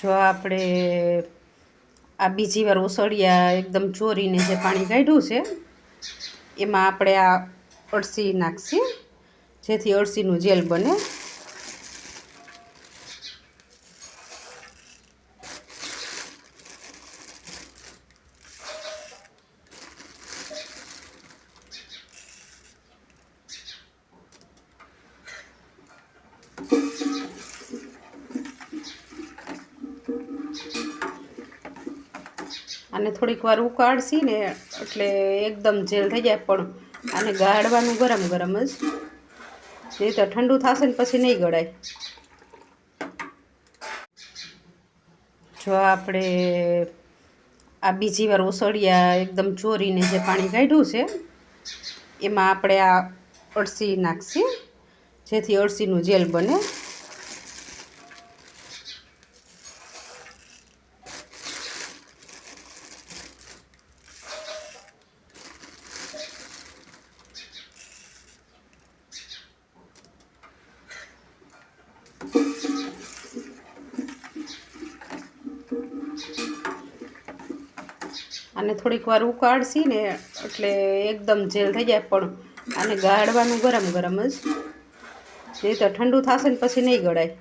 જો આપણે આ બીજી વાર ઓસળિયા એકદમ ચોરીને જે પાણી કાઢ્યું છે એમાં આપણે આ અળસી નાખીએ જેથી અળસીનું જેલ બને। આને થોડીક વાર ઉકાળશી ને એટલે એકદમ જેલ થઈ જાય, પણ આને ગાળવાનું ગરમ ગરમ જ, નહીં તો ઠંડુ થશે ને પછી નહીં ગળાય। જો આપણે આ બીજી વાર ઓસળિયા એકદમ ચોરીને જે પાણી કાઢ્યું છે એમાં આપણે આ અળસી નાખીએ જેથી અળસીનું જેલ બને। આને થોડીક વાર ઉકાળશી ને એટલે એકદમ જેલ થઈ જાય, પણ આને ગાળવાનું ગરમ ગરમ જ, નહીં તો ઠંડુ થશે ને પછી નહીં ગળાય।